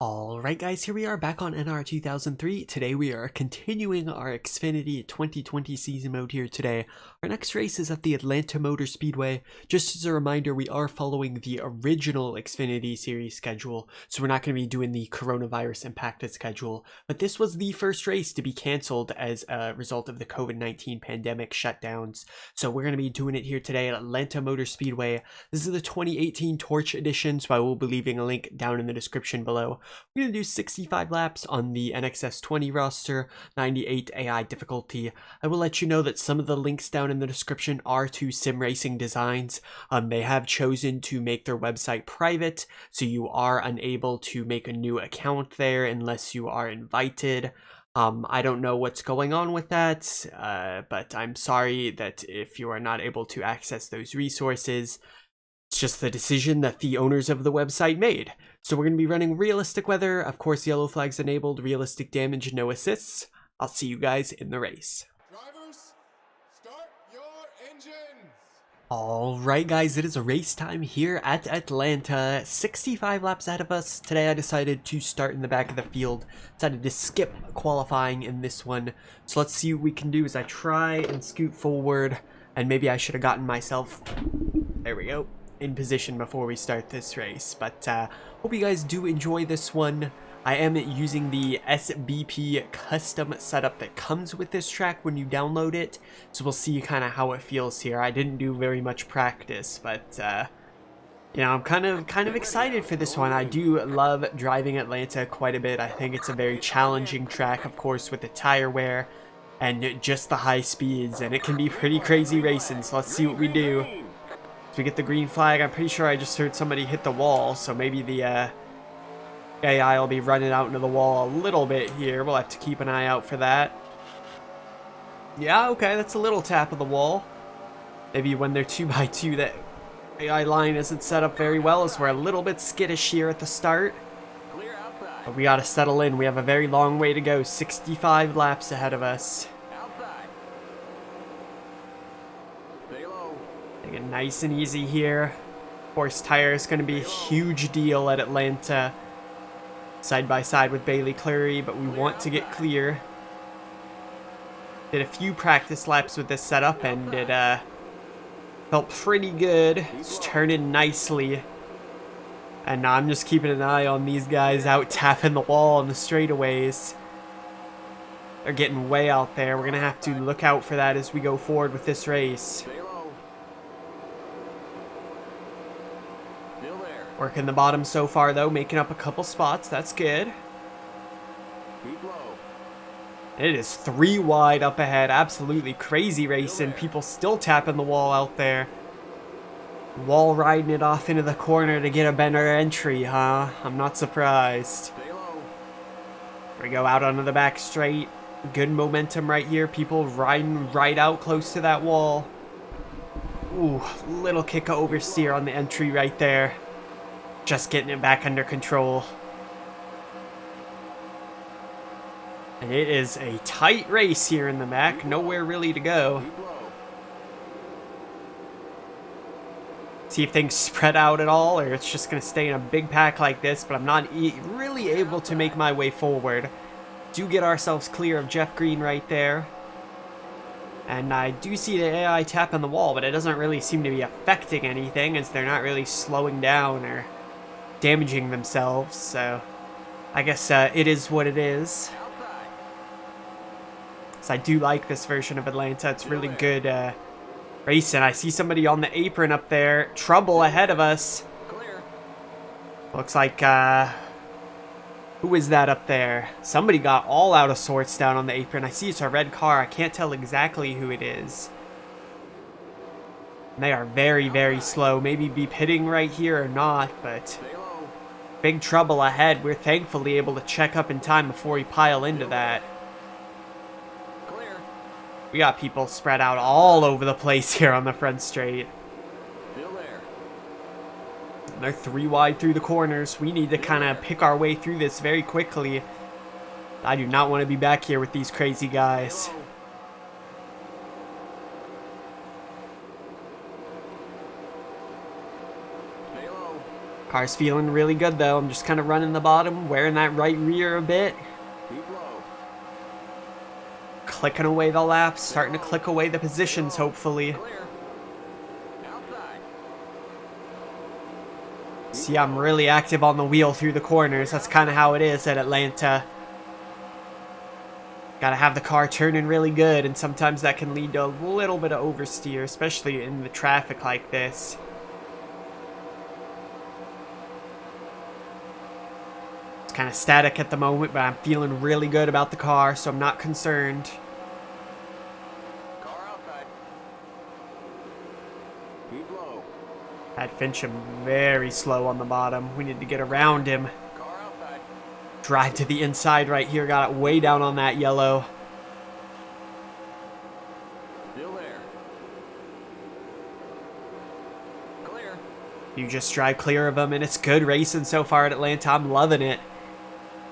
Alright guys, here we are back on NR2003. Today we are continuing our Xfinity 2020 season mode here today. Our next race is at the Atlanta Motor Speedway. Just as a reminder, we are following the original Xfinity series schedule, so we're not going to be doing the coronavirus impacted schedule. But this was the first race to be cancelled as a result of the COVID-19 pandemic shutdowns. So we're going to be doing it here today at Atlanta Motor Speedway. This is the 2018 Torch edition, so I will be leaving a link down in the description below. We're going to do 65 laps on the NXS20 roster, 98 AI difficulty. I will let you know that some of the links down in the description are to SimRacing Designs. They have chosen to make their website private, so you are unable to make a new account there unless you are invited. I don't know what's going on with that, but I'm sorry that if you are not able to access those resources. It's just the decision that the owners of the website made. So we're going to be running realistic weather, of course yellow flags enabled, realistic damage, no assists. I'll see you guys in the race. Drivers, start your engines. Alright guys, it is a race time here at Atlanta. 65 laps ahead of us. Today I decided to start in the back of the field. Decided to skip qualifying in this one. So let's see what we can do as I try and scoot forward. And maybe I should have gotten myself, there we go, in position before we start this race. But hope you guys do enjoy this one. I am using the SBP custom setup that comes with this track when you download it, so we'll see kind of how it feels here. I didn't do very much practice, but you know, I'm kind of excited for this one. I do love driving Atlanta quite a bit. I think it's a very challenging track, of course, with the tire wear and just the high speeds, and it can be pretty crazy racing. So let's see what we do. So we get the green flag. I'm pretty sure I just heard somebody hit the wall, so maybe the AI will be running out into the wall a little bit here. We'll have to keep an eye out for that. Yeah, okay, that's a little tap of the wall. Maybe when they're 2x2, that AI line isn't set up very well, as we're a little bit skittish here at the start. But we gotta settle in. We have a very long way to go. 65 laps ahead of us. Take it nice and easy here. Of course, tire is going to be a huge deal at Atlanta. Side by side with Bayley Currey, but we want to get clear. Did a few practice laps with this setup, and it felt pretty good. It's turning nicely. And now I'm just keeping an eye on these guys out tapping the wall on the straightaways. They're getting way out there. We're going to have to look out for that as we go forward with this race. Working the bottom so far, though, making up a couple spots. That's good. It is 3 wide up ahead. Absolutely crazy racing. People still tapping the wall out there. Wall riding it off into the corner to get a better entry, huh? I'm not surprised. Here we go out onto the back straight. Good momentum right here. People riding right out close to that wall. Ooh, little kick of oversteer on the entry right there. Just getting it back under control. And it is a tight race here in the back. Nowhere really to go. See if things spread out at all, or it's just going to stay in a big pack like this, but I'm not really able to make my way forward. Do get ourselves clear of Jeff Green right there. And I do see the AI tap on the wall, but it doesn't really seem to be affecting anything, as they're not really slowing down or damaging themselves, so I guess it is what it is. So I do like this version of Atlanta. It's really good racing. I see somebody on the apron up there. Trouble ahead of us. Looks like who is that up there? Somebody got all out of sorts down on the apron. I see it's a red car. I can't tell exactly who it is. And they are very, very slow. Maybe be pitting right here or not, but big trouble ahead. We're thankfully able to check up in time before we pile into that. We got people spread out all over the place here on the front straight. And they're 3 wide through the corners. We need to kind of pick our way through this very quickly. I do not want to be back here with these crazy guys. Car's feeling really good though. I'm just kind of running the bottom, wearing that right rear a bit. Clicking away the laps, starting to click away the positions, hopefully. See, I'm really active on the wheel through the corners. That's kind of how it is at Atlanta. Gotta have the car turning really good, and sometimes that can lead to a little bit of oversteer, especially in the traffic like this. It's kind of static at the moment, but I'm feeling really good about the car, so I'm not concerned. Had Fincham very slow on the bottom. We need to get around him. Drive to the inside right here. Got it way down on that yellow. Still there. Clear. You just drive clear of him, and it's good racing so far at Atlanta. I'm loving it.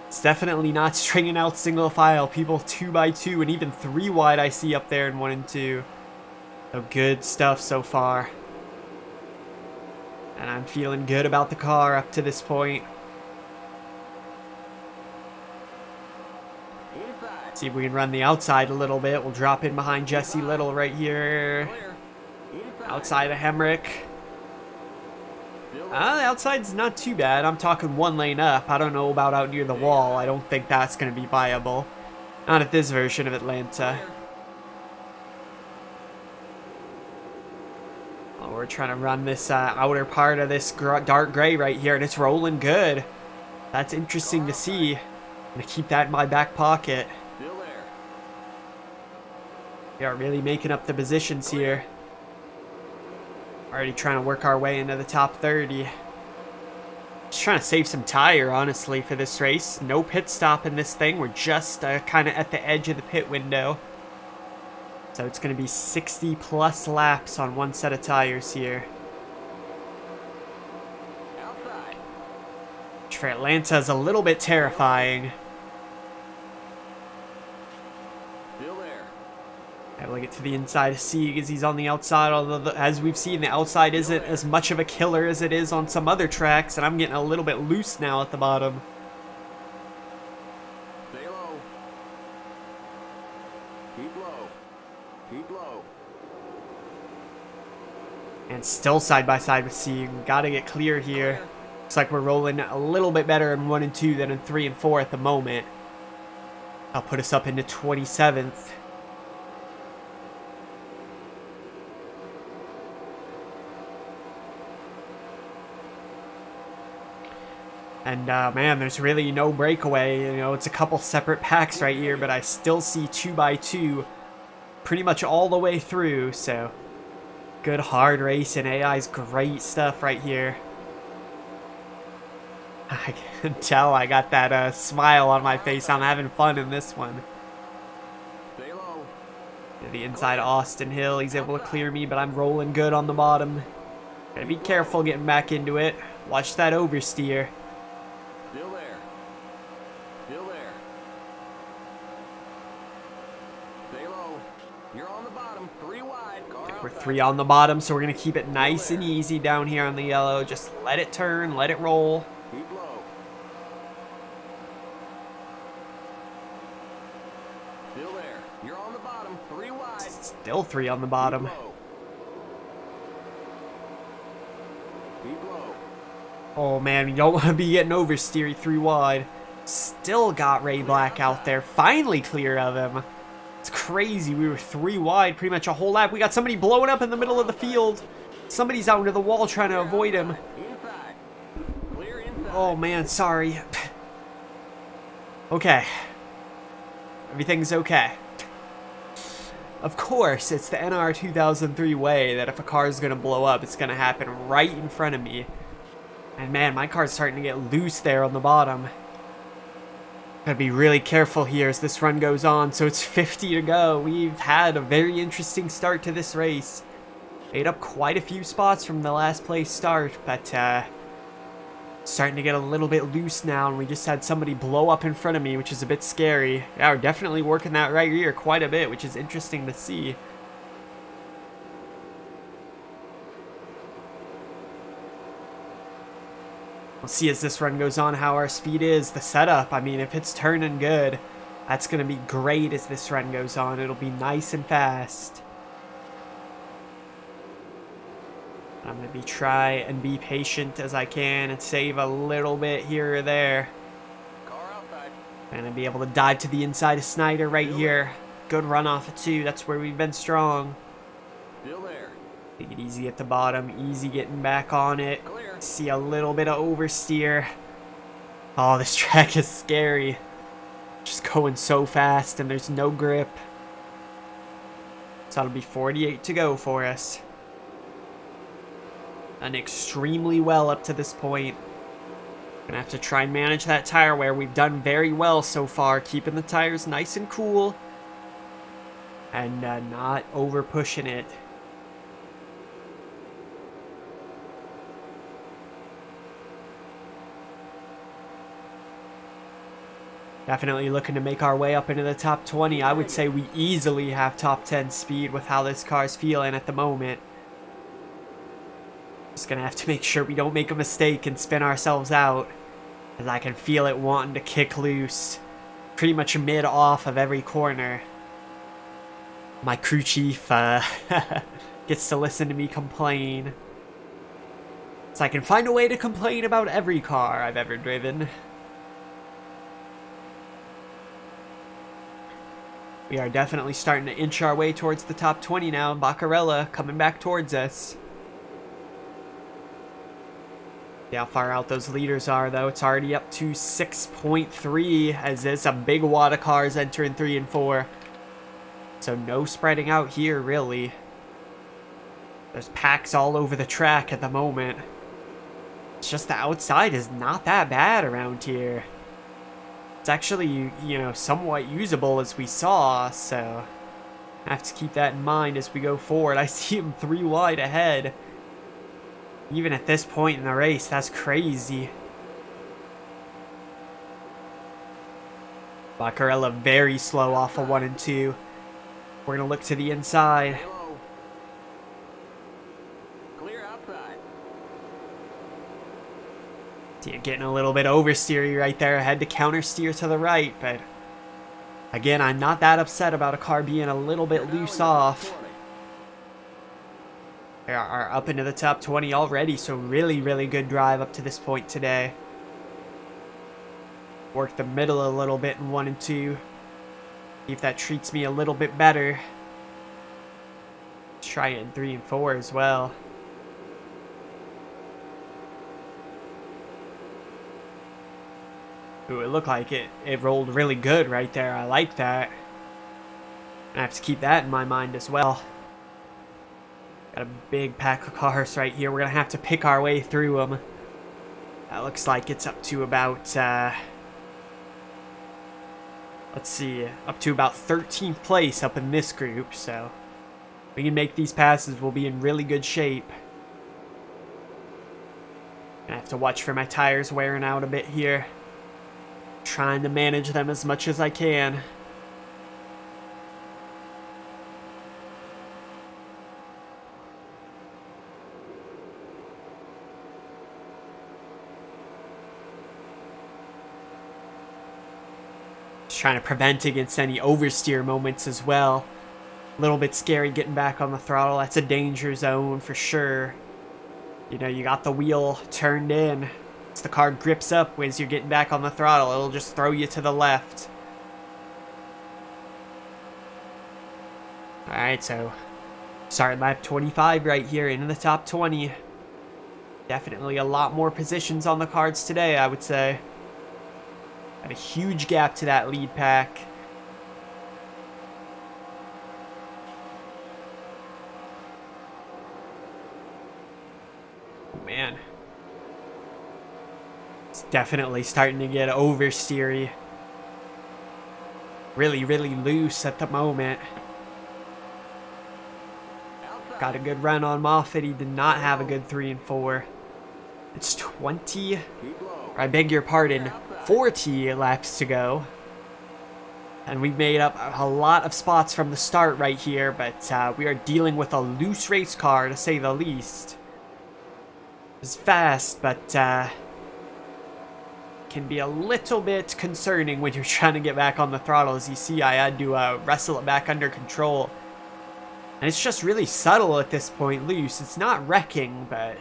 It's definitely not stringing out single file. People 2x2 and even 3 wide I see up there in 1 and 2. So good stuff so far. And I'm feeling good about the car up to this point. See if we can run the outside a little bit. We'll drop in behind Jesse Little right here. Outside of Hemrick. The outside's not too bad. I'm talking 1 lane up. I don't know about out near the wall. I don't think that's going to be viable. Not at this version of Atlanta. Oh, we're trying to run this outer part of this dark gray right here, and it's rolling good. That's interesting to see. I'm going to keep that in my back pocket. We are really making up the positions here. Already trying to work our way into the top 30. Just trying to save some tire, honestly, for this race. No pit stop in this thing. We're just kind of at the edge of the pit window. So it's going to be 60 plus laps on 1 set of tires here. Which for Atlanta is a little bit terrifying. We'll get to the inside to see because he's on the outside, although as we've seen, the outside isn't as much of a killer as it is on some other tracks, and I'm getting a little bit loose now at the bottom. Stay low. Keep low. Keep low. And still side by side with C. Gotta get clear here. Looks like we're rolling a little bit better in 1 and 2 than in 3 and 4 at the moment. I'll put us up into 27th. And man, there's really no breakaway. You know, it's a couple separate packs right here, but I still see 2x2 pretty much all the way through. So good hard race, and AI's great stuff right here. I can tell I got that smile on my face. I'm having fun in this one. Stay low. To the inside of Austin Hill, he's able to clear me, but I'm rolling good on the bottom. Gotta be careful getting back into it. Watch that oversteer. Still there. Still there. Stay low. You're on the bottom. 3 wide. Car We're outside. 3 on the bottom, so we're going to keep it nice and easy down here on the yellow. Just let it turn, let it roll. Keep low. Still there. You're on the bottom. 3 wide. Still 3 on the bottom. Keep low. Keep low. Oh man, you don't want to be getting oversteery 3 wide. Still got Ray Black out there. Finally clear of him. It's crazy. We were 3 wide pretty much a whole lap. We got somebody blowing up in the middle of the field. Somebody's out into the wall trying to avoid him. Inside. Clear inside. Oh man, sorry. Okay. Everything's okay. Of course, it's the NR2003 way that if a car is going to blow up, it's going to happen right in front of me. And man, my car's starting to get loose there on the bottom. Gotta be really careful here as this run goes on. So it's 50 to go. We've had a very interesting start to this race. Made up quite a few spots from the last place start, but starting to get a little bit loose now, and we just had somebody blow up in front of me, which is a bit scary. Yeah, we're definitely working that right rear quite a bit, which is interesting to see. We'll see as this run goes on how our speed is. The setup, I mean, if it's turning good, that's going to be great as this run goes on. It'll be nice and fast. I'm going to try and be patient as I can and save a little bit here or there. And I'll be able to dive to the inside of Snyder right here. Good run off of 2. That's where we've been strong. Take it easy at the bottom. Easy getting back on it. See a little bit of oversteer. Oh, this track is scary. Just going so fast and there's no grip. So that'll be 48 to go for us. Done extremely well up to this point. Gonna have to try and manage that tire wear. We've done very well so far, keeping the tires nice and cool and not over pushing it. Definitely looking to make our way up into the top 20. I would say we easily have top 10 speed with how this car's feeling at the moment. Just gonna have to make sure we don't make a mistake and spin ourselves out, as I can feel it wanting to kick loose pretty much mid off of every corner. My crew chief gets to listen to me complain, so I can find a way to complain about every car I've ever driven. We are definitely starting to inch our way towards the top 20 now, and Bacarella coming back towards us. See how far out those leaders are, though. It's already up to 6.3, as there's a big wad of cars entering 3 and 4. So no spreading out here, really. There's packs all over the track at the moment. It's just the outside is not that bad around here. It's actually, you know, somewhat usable as we saw, so I have to keep that in mind as we go forward. I see him 3 wide ahead. Even at this point in the race, that's crazy. Bacarella very slow off of 1 and 2. We're going to look to the inside. Clear outside. See it getting a little bit oversteery right there. I had to counter steer to the right, but again, I'm not that upset about a car being a little bit loose off. We are up into the top 20 already, so really, really good drive up to this point today. Work the middle a little bit in 1 and 2. See if that treats me a little bit better. Let's try it in 3 and 4 as well. Ooh, it looked like it rolled really good right there. I like that. I have to keep that in my mind as well. Got a big pack of cars right here. We're going to have to pick our way through them. That looks like it's up to about, let's see, up to about 13th place up in this group. So if we can make these passes, we'll be in really good shape. I have to watch for my tires wearing out a bit here. Trying to manage them as much as I can. Trying to prevent against any oversteer moments as well. A little bit scary getting back on the throttle. That's a danger zone for sure. You know, you got the wheel turned in. As the car grips up as you're getting back on the throttle, it'll just throw you to the left. Alright, so starting lap 25 right here into the top 20. Definitely a lot more positions on the cards today, I would say. Got a huge gap to that lead pack. Oh man. It's definitely starting to get oversteery. Really, really loose at the moment. Got a good run on Moffat. He did not have a good 3 and 4. It's 20, or I beg your pardon, 40 laps to go. And we've made up a lot of spots from the start right here, but we are dealing with a loose race car, to say the least. It's fast, but can be a little bit concerning when you're trying to get back on the throttle. As you see, I had to wrestle it back under control. And it's just really subtle at this point, loose. It's not wrecking, but,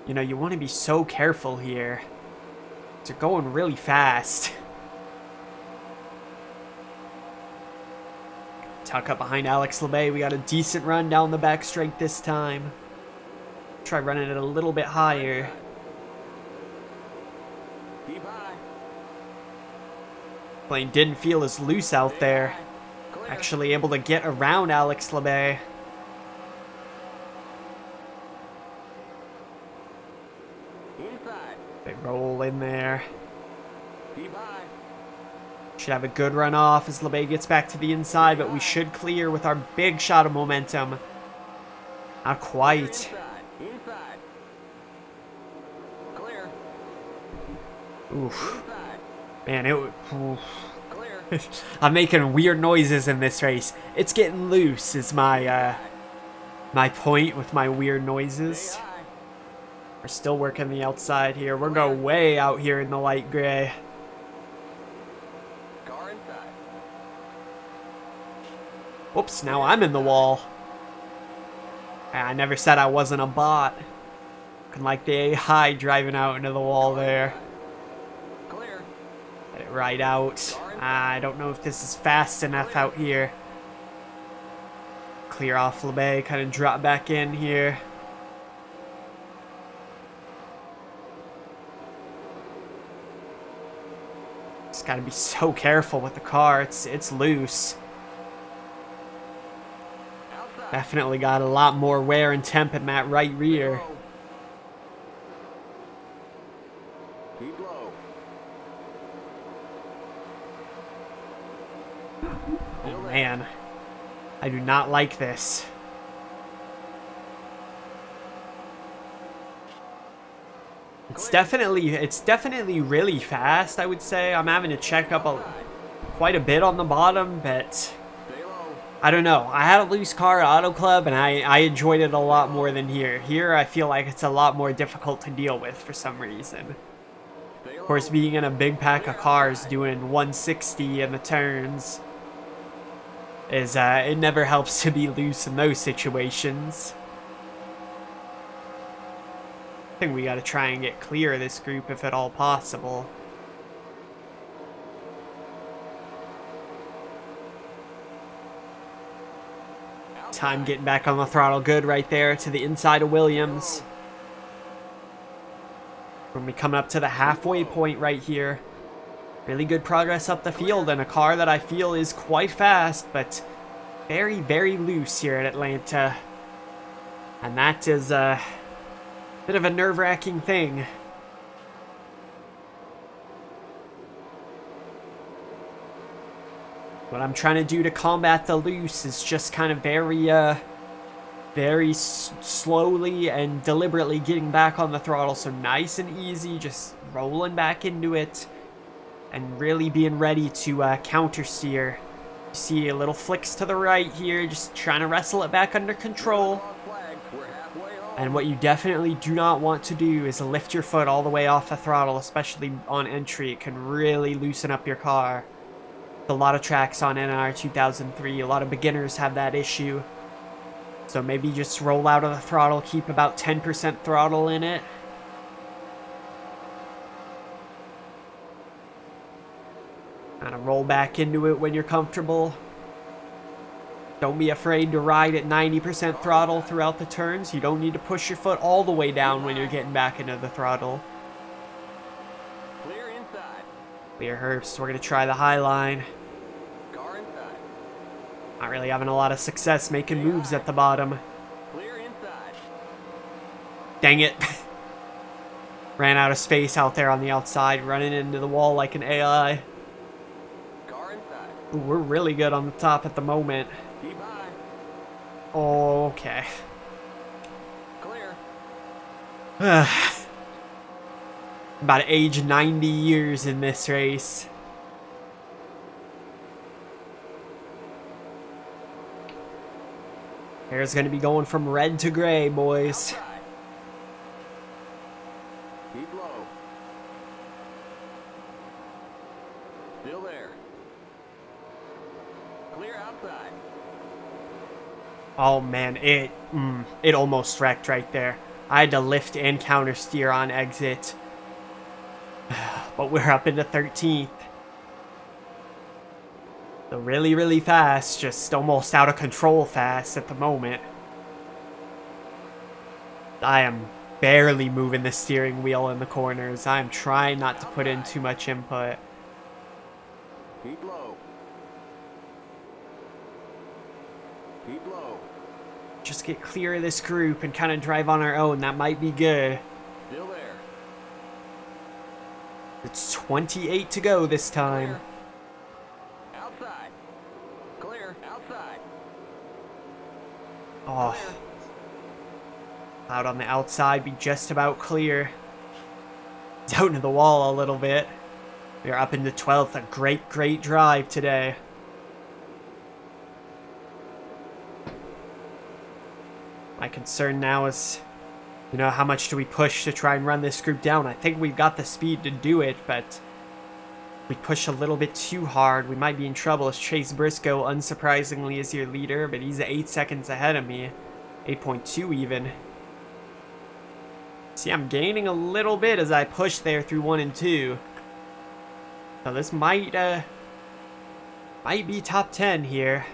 you know, you want to be so careful here. They're going really fast. Tuck up behind Alex Labbe. We got a decent run down the back straight this time. Try running it a little bit higher. Keep high. Plane didn't feel as loose out there. Clear. Actually able to get around Alex Labbe. Inside. They roll in there. Keep high. Should have a good run off as Labbe gets back to the inside, but we should clear with our big shot of momentum. Not quite. Inside. Inside. Clear. Oof. Inside. Man, it would... Clear. I'm making weird noises in this race. It's getting loose is my my point with my weird noises. Stay high. We're still working the outside here. We're going way out here in the light gray. Car inside. Whoops, now I'm in the wall. I never said I wasn't a bot. Looking like the AI driving out into the wall there. Clear. Get it right out. I don't know if this is fast enough out here. Clear off Labbe, kind of drop back in here. Just gotta be so careful with the car. It's loose. Outside. Definitely got a lot more wear and temp in that right rear. Low. Keep low. Oh man, I do not like this. It's definitely really fast, I would say. I'm having to check up quite a bit on the bottom, but Stay low. I don't know. I had a loose car at Auto Club and I enjoyed it a lot more than here. Here I feel like it's a lot more difficult to deal with for some reason. Stay low. Of course, being in a big pack of cars doing 160 in the turns is it never helps to be loose in those situations. I think we gotta try and get clear of this group if at all possible. Time getting back on the throttle good right there to the inside of Williams. We're gonna be coming up to the halfway point right here. Really good progress up the field and a car that I feel is quite fast, but very, very loose here at Atlanta. And that is a bit of a nerve-wracking thing. What I'm trying to do to combat the loose is just kind of very slowly and deliberately getting back on the throttle. So nice and easy, just rolling back into it and really being ready to counter steer. You see a little flicks to the right here, just trying to wrestle it back under control. Flag. We're halfway home. And what you definitely do not want to do is lift your foot all the way off the throttle, especially on entry. It can really loosen up your car. A lot of tracks on NR2003, a lot of beginners have that issue. So maybe just roll out of the throttle, keep about 10% throttle in it. Kind of roll back into it when you're comfortable. Don't be afraid to ride at 90% throttle throughout the turns. You don't need to push your foot all the way down when you're getting back into the throttle. Clear inside. Clear Herbst, we're going to try the high line. Car inside. Not really having a lot of success making moves at the bottom. Clear inside. Dang it. Ran out of space out there on the outside, running into the wall like an AI. Car inside. Ooh, we're really good on the top at the moment. Keep high. Okay. Clear. About to age 90 years in this race. Hair's going to be going from red to gray, boys. Outside. Keep low. Still there. Clear outside. Oh man, it almost wrecked right there. I had to lift and counter steer on exit. But we're up into 13th. So really, really fast, just almost out of control fast at the moment. I am barely moving the steering wheel in the corners. I'm trying not to put in too much input. Keep low. Keep low. Just get clear of this group and kind of drive on our own. That might be good. Still there. It's 28 to go this time. Clear. Outside. Clear. Outside. Oh. Out on the outside, be just about clear. Down to the wall a little bit. We're up into 12th. A great, great drive today. My concern now is, you know, how much do we push to try and run this group down? I think we've got the speed to do it, but if we push a little bit too hard, we might be in trouble. As Chase Briscoe, unsurprisingly, is your leader, but he's 8 seconds ahead of me. 8.2 even. See, I'm gaining a little bit as I push there through 1 and 2. So this might be top 10 here.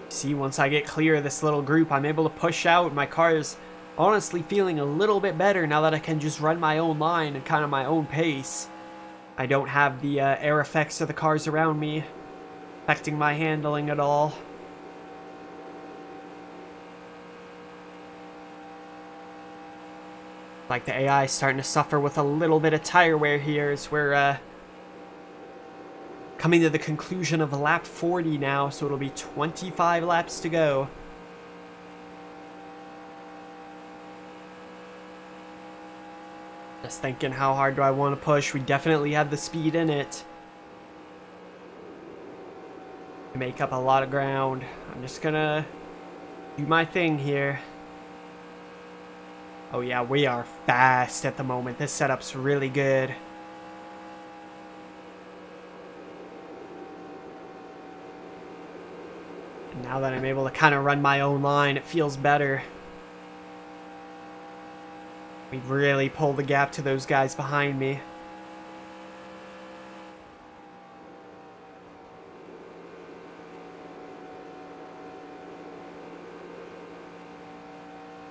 See, once I get clear of this little group, I'm able to push out. My car is honestly feeling a little bit better now that I can just run my own line and kind of my own pace. I don't have the air effects of the cars around me affecting my handling at all. Like the AI is starting to suffer with a little bit of tire wear here as we're coming to the conclusion of lap 40 now, so it'll be 25 laps to go. Just thinking, how hard do I want to push? We definitely have the speed in it to make up a lot of ground. I'm just gonna do my thing here. Oh yeah, we are fast at the moment. This setup's really good. And now that I'm able to kind of run my own line, it feels better. We really pull the gap to those guys behind me.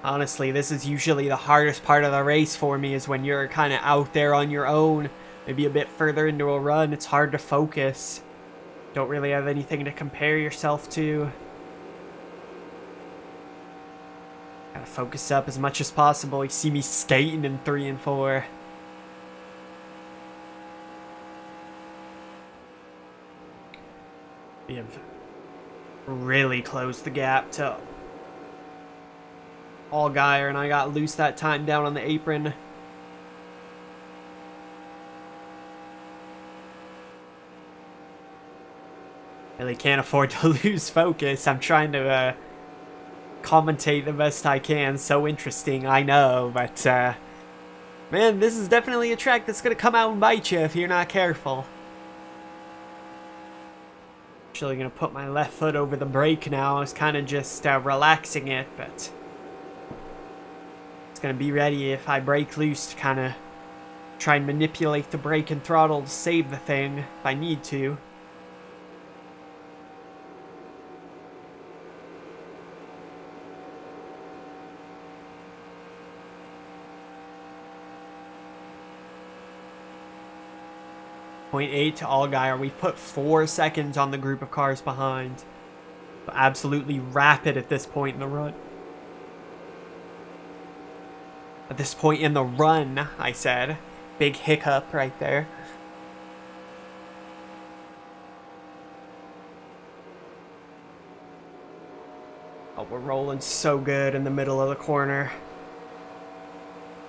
Honestly, this is usually the hardest part of the race for me, is when you're kind of out there on your own, maybe a bit further into a run. It's hard to focus. Don't really have anything to compare yourself to. Gotta focus up as much as possible. You see me skating in 3 and 4. We have really closed the gap to Allgaier, and I got loose that time down on the apron. Really can't afford to lose focus. I'm trying to commentate the best I can. So interesting, I know, but man, this is definitely a track that's gonna come out and bite you if you're not careful. Actually gonna put my left foot over the brake now. I was kind of just relaxing it, but it's gonna be ready if I break loose to kind of try and manipulate the brake and throttle to save the thing if I need to. .8 to Allgaier. We've put 4 seconds on the group of cars behind. Absolutely rapid at this point in the run. At this point in the run, I said. Big hiccup right there. Oh, we're rolling so good in the middle of the corner.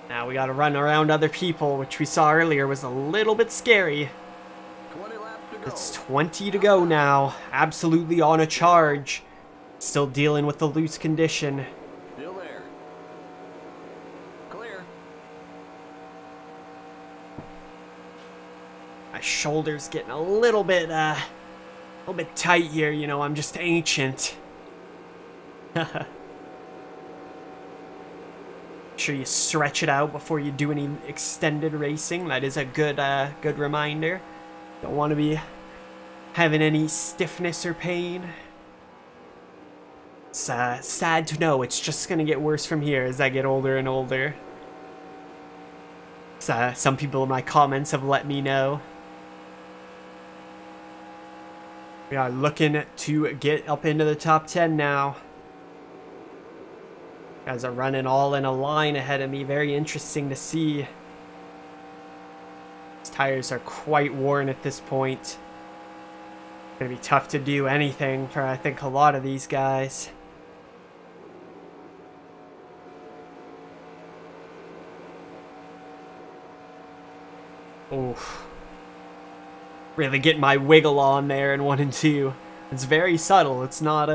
Now we gotta run around other people, which we saw earlier was a little bit scary. 20 laps to go. It's 20 to go now. Absolutely on a charge. Still dealing with the loose condition. Still there. Clear. My shoulder's getting a little bit tight here, you know, I'm just ancient. Sure you stretch it out before you do any extended racing. That is a good good reminder. Don't want to be having any stiffness or pain. It's sad to know it's just gonna get worse from here as I get older and older. Some people in my comments have let me know. We are looking to get up into the top 10 now. Guys are running all in a line ahead of me. Very interesting to see. These tires are quite worn at this point. It's gonna be tough to do anything for, I think, a lot of these guys. Oof. Really getting my wiggle on there in 1 and 2. It's very subtle. It's not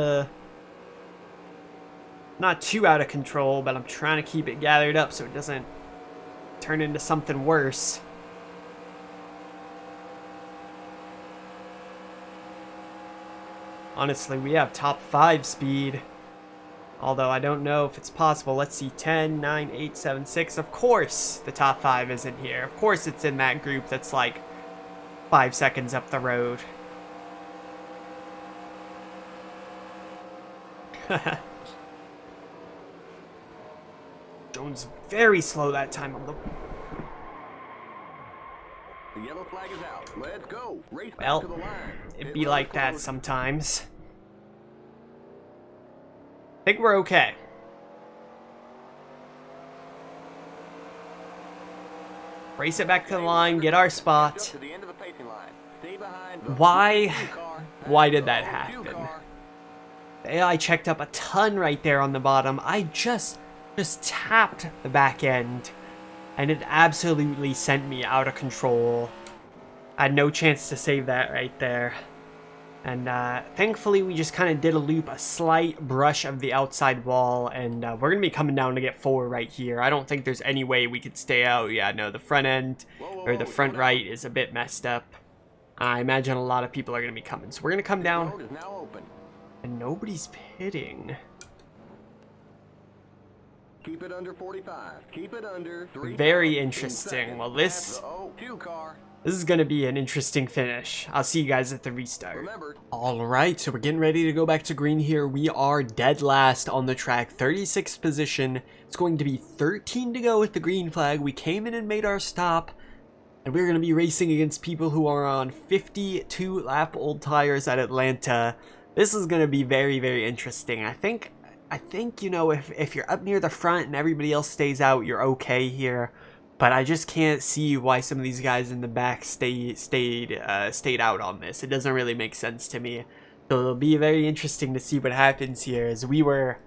too out of control, but I'm trying to keep it gathered up so it doesn't turn into something worse. Honestly, we have top 5 speed. Although I don't know if it's possible. Let's see, 10, 9, 8, 7, 6. Of course the top 5 isn't here. Of course it's in that group that's like 5 seconds up the road. Jones very slow that time on the... The yellow flag is out. Let's go. Race back Well, to the line. it'd be like that sometimes. I think we're okay. Race it back to the line, get our spot. To the end of the pacing line. Stay behind the Why did that happen? The AI checked up a ton right there on the bottom. I just tapped the back end, and it absolutely sent me out of control. I had no chance to save that right there. And thankfully we just kind of did a loop, a slight brush of the outside wall, and we're going to be coming down to get 4 right here. I don't think there's any way we could stay out. Yeah, no, the front end, or the front right is a bit messed up. I imagine a lot of people are going to be coming. So we're going to come down, and nobody's pitting. Keep it under 45. Keep it under 3. Very interesting. Well, this is going to be an interesting finish. I'll see you guys at the restart. Alright, so we're getting ready to go back to green here. We are dead last on the track, 36th position. It's going to be 13 to go with the green flag. We came in and made our stop, and we're going to be racing against people who are on 52 lap old tires at Atlanta. This is going to be very, very interesting. I think, you know, if you're up near the front and everybody else stays out, you're okay here. But I just can't see why some of these guys in the back stayed out on this. It doesn't really make sense to me. So it'll be very interesting to see what happens here, as we were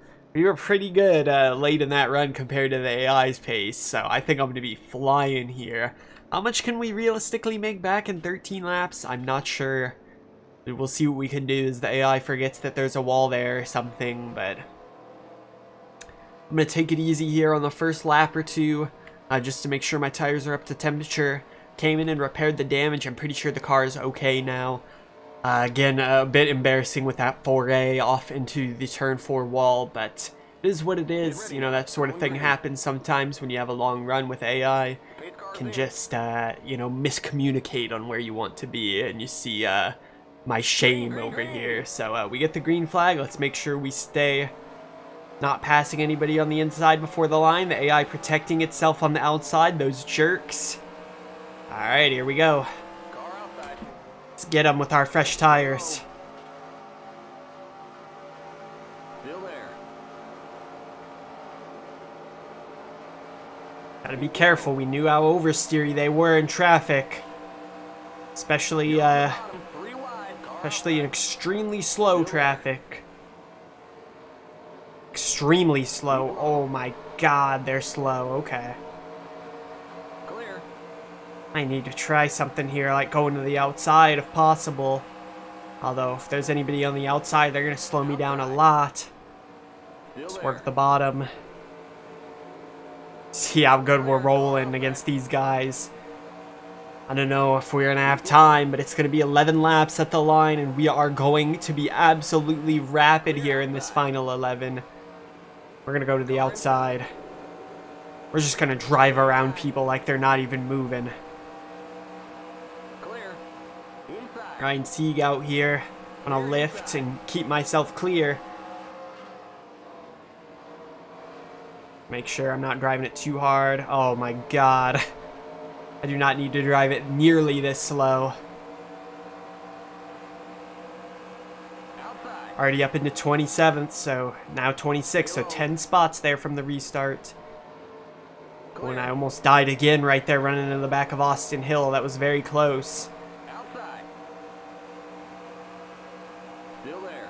pretty good late in that run compared to the AI's pace. So I think I'm going to be flying here. How much can we realistically make back in 13 laps? I'm not sure. We'll see what we can do as the AI forgets that there's a wall there or something, but I'm going to take it easy here on the first lap or two, just to make sure my tires are up to temperature. Came in and repaired the damage. I'm pretty sure the car is okay now. Again, a bit embarrassing with that foray off into the turn 4 wall, but it is what it is. You know, that sort of thing happens sometimes when you have a long run with AI. Can just, you know, miscommunicate on where you want to be, and you see my shame over here. So we get the green flag. Let's make sure we stay not passing anybody on the inside before the line. The AI protecting itself on the outside. Those jerks. Alright, here we go. Let's get them with our fresh tires. Gotta be careful. We knew how oversteery they were in traffic. Especially in extremely slow traffic. Extremely slow. Oh my god, they're slow. Okay. Clear. I need to try something here, like going to the outside if possible. Although, if there's anybody on the outside, they're going to slow me down a lot. Let's work the bottom. See how good we're rolling against these guys. I don't know if we're going to have time, but it's going to be 11 laps at the line, and we are going to be absolutely rapid here in this final 11. We're going to go to the outside. We're just going to drive around people like they're not even moving. Ryan Sieg out here on a lift and keep myself clear. Make sure I'm not driving it too hard. Oh my god. I do not need to drive it nearly this slow. Already up into 27th, so now 26, so 10 spots there from the restart. When I almost died again right there running in the back of Austin Hill. That was very close.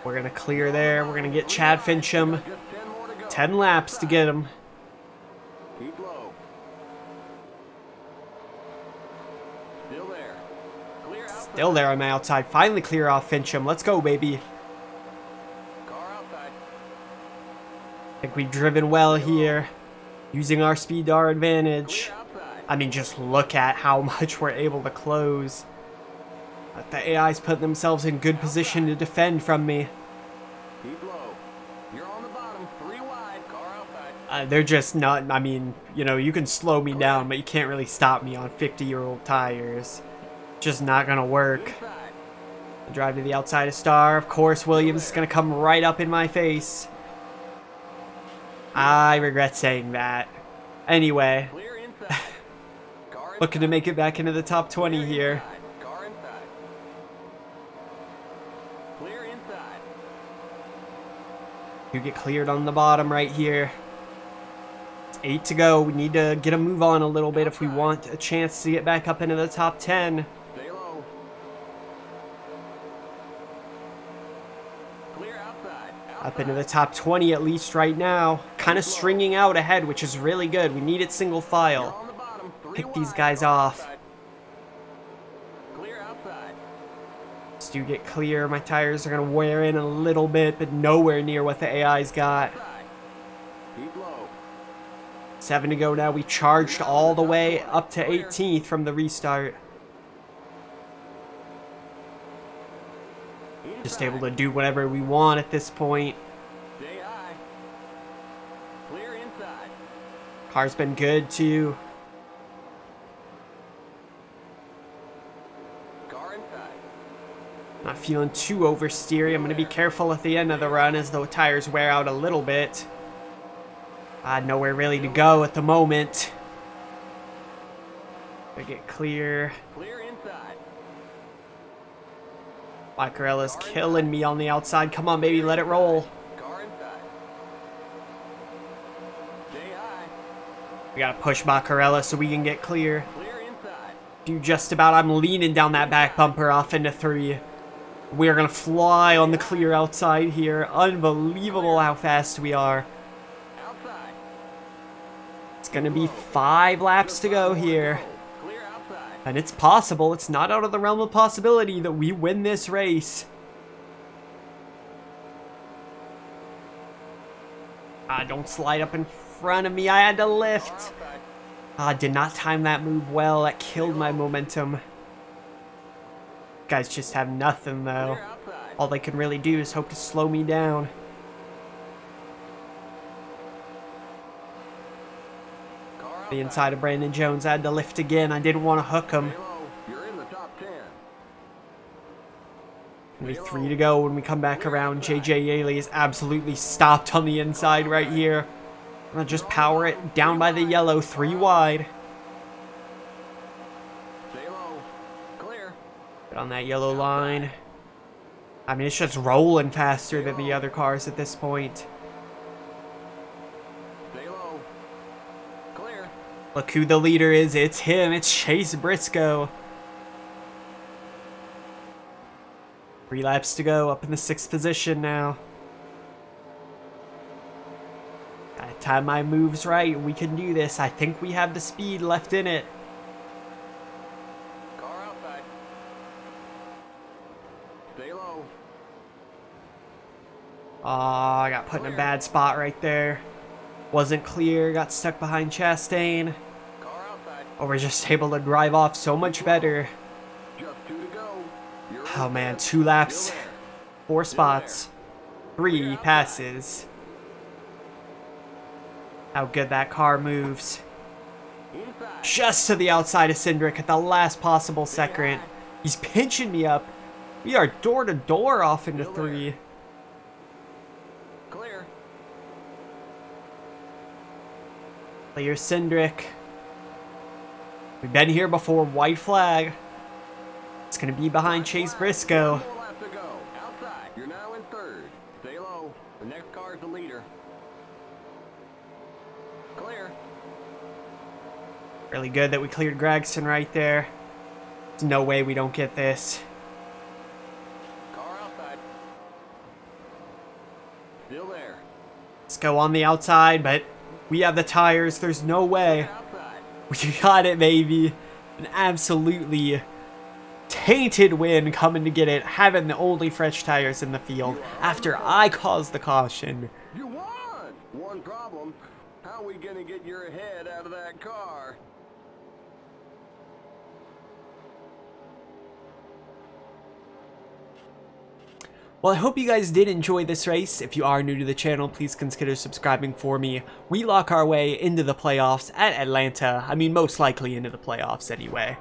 We're going to clear there. We're going to get Chad Fincham. 10 laps to get him. Still there on my outside. Finally clear off Fincham. Let's go, baby. I think we've driven well here. Using our speed to our advantage. I mean, just look at how much we're able to close. But the AI's putting themselves in good position to defend from me. They're just not, I mean, you know, you can slow me down, but you can't really stop me on 50-year-old tires. Just not gonna work. Drive to the outside of Star. Of course, Williams is gonna come right up in my face. I regret saying that. Anyway. Looking to make it back into the top 20 here. You get cleared on the bottom right here. It's 8 to go. We need to get a move on a little bit if we want a chance to get back up into the top 10. Up into the top 20 at least right now. Kind of stringing out ahead, which is really good. We need it single file. Pick these guys off. Just do get clear. My tires are going to wear in a little bit, but nowhere near what the AI's got. 7 to go now. We charged all the way up to 18th from the restart. Just able to do whatever we want at this point. Car's been good too. Not feeling too oversteery. I'm going to be careful at the end of the run as the tires wear out a little bit. Nowhere really to go at the moment. I get clear. Bacarella's killing me on the outside. Come on, baby, let it roll. We gotta push Bacarella so we can get clear. Do just about. I'm leaning down that back bumper off into 3. We're gonna fly on the clear outside here. Unbelievable how fast we are. It's gonna be 5 laps to go here. And it's possible, it's not out of the realm of possibility that we win this race. Don't slide up in front of me. I had to lift. Did not time that move well. That killed my momentum. Guys just have nothing though. All they can really do is hope to slow me down. The inside of Brandon Jones. I had to lift again. I didn't want to hook him. Only 3 to go when we come back around. JJ Yeley is absolutely stopped on the inside right here. I'm going to just power it down by the yellow. 3 wide. Get on that yellow line. I mean, it's just rolling faster than the other cars at this point. Look who the leader is. It's him. It's Chase Briscoe. 3 laps to go. Up in the 6th position now. Gotta time my moves right. We can do this. I think we have the speed left in it. Oh, I got put in a bad spot right there. Wasn't clear. Got stuck behind Chastain. Oh, we're just able to drive off so much better. Just 2 to go. You're in Oh man, fifth. 2 laps, Still there. 4 spots, 3 passes. How good that car moves. Inside. Just to the outside of Cindric at the last possible second. He's pinching me up. We are door to door off into 3. Clear. Clear Cindric. We've been here before. White flag. It's going to be behind Chase Briscoe. 1 more lap to go. Outside. You're now in 3rd. Stay low. The next car is the leader. Clear. Really good that we cleared Gregson right there. There's no way we don't get this. Car outside. Still there. Let's go on the outside, but we have the tires. There's no way. Outside. We got it, baby. An absolutely tainted win coming to get it, having the only fresh tires in the field after I caused the caution. You won! One problem. How are we gonna get your head out of that car? Well, I hope you guys did enjoy this race. If you are new to the channel, please consider subscribing for me. We lock our way into the playoffs at Atlanta. I mean, most likely into the playoffs anyway.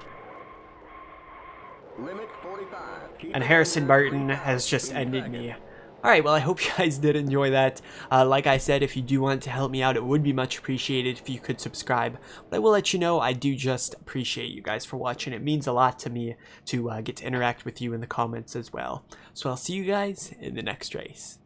Limit 45. Keep And it Harrison under Burton 3 has just in ended second. me. Alright, well, I hope you guys did enjoy that. Like I said, if you do want to help me out, it would be much appreciated if you could subscribe. But I will let you know, I do just appreciate you guys for watching. It means a lot to me to get to interact with you in the comments as well. So I'll see you guys in the next race.